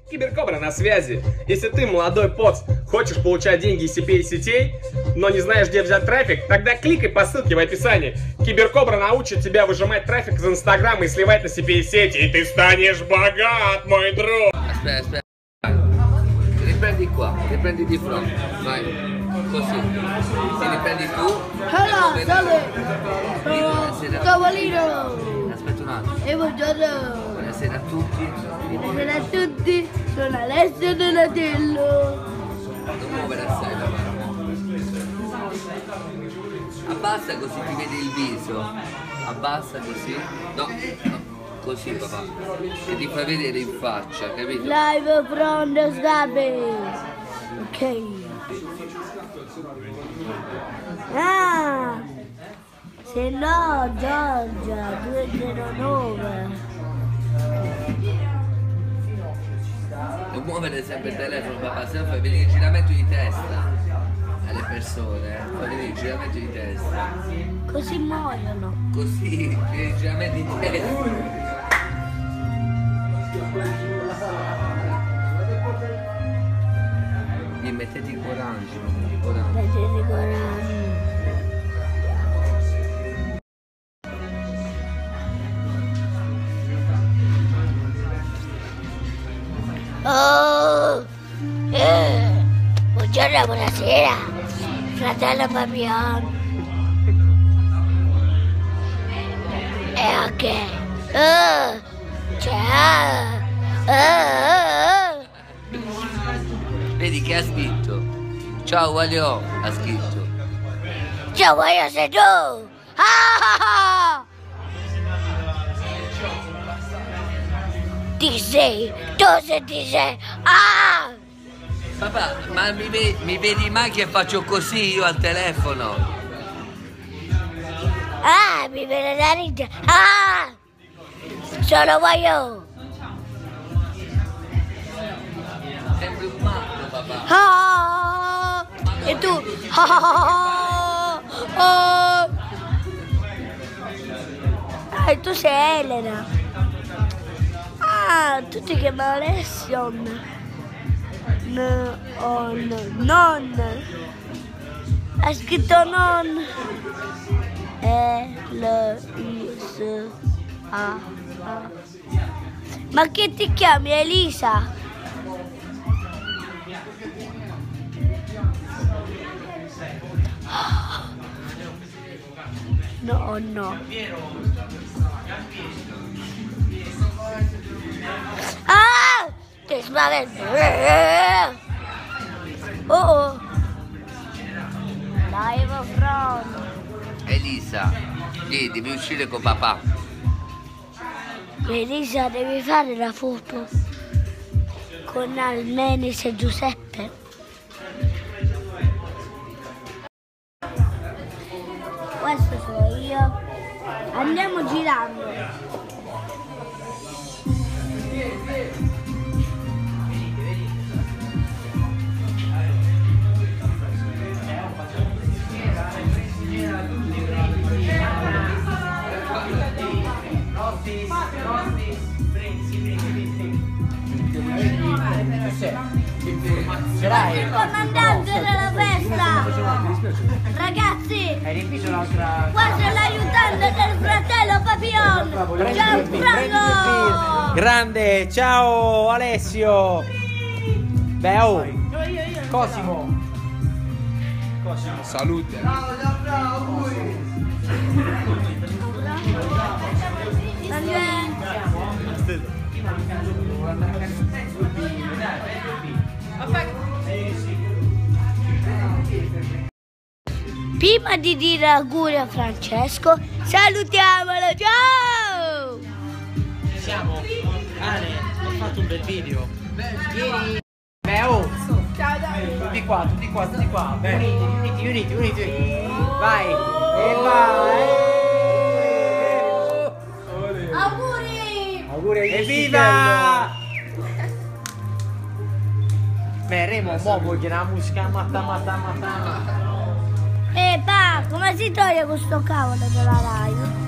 Киберкобра на связи. Если ты, молодой поц, хочешь получать деньги из CPA-сетей, но не знаешь, где взять трафик, тогда кликай по ссылке в описании. Киберкобра научит тебя выжимать трафик из Инстаграма и сливать на CPA-сети, и ты станешь богат, мой друг. Aspetta. Riprendi qua, riprendi di fronte, vai, così. Ti riprendi tu. Hola, salve. Buonasera. Cavolino. Aspetta un attimo. E buongiorno. Buonasera a tutti. Buonasera a tutti. Sono Alessio Donatello. Non muovere assai la mano. Abbassa così ti vedi il viso. Abbassa così. No, no. Così papà. Che ti fa vedere in faccia, capito? Live from the Stabes. Ok. Ah. Se no, Giorgia 209. Non muovere sempre il telefono papà, se no fai venire il giramento di testa alle persone, fai venire il giramento di testa. Così muoiono. Così, il giramento di testa. Mi mettete i corangi, Mettete i corangi. Oh, buongiorno, buonasera, fratello Papiano. E ok. Ciao. Vedi che ha scritto? Ciao Walio, ha scritto. Ciao, voglio sei tu. Ah! Ti sei, tu se ti sei. Ah! Papà, ma mi vedi mai che faccio così io al telefono? Ah, mi viene da ridere. Ah! Sono voglio. Sembri un matto papà. Ah! E tu? Ah! Ah! Ah, tu sei Elena. Ah, tu ti chiami Alessio. Non. Ha scritto non. L-I-S-A. Ma che ti chiami, Elisa? No. Ah! Ti spavento. Oh. Live from. Elisa, devi uscire con papà. Elisa, devi fare la foto con Almenis e Giuseppe. Questo sono io. Andiamo girando. Il comandante della festa! Ragazzi! Hai riempito l'altra... Questo è l'aiutante del fratello Papion! Gianfranco! Grande, ciao Alessio! Beh, oh! Cosimo! Salute. Prima di dire auguri a Francesco, salutiamolo! Ciao! Siamo! Ale, ho fatto un bel video! Vieni! Beh, oh! Ciao, Tutti qua! Uniti! Vai! E vai! Auguri! Evviva! Beh, Remo, mo vuoi che la musica matta. Pa, come si toglie questo cavolo della live?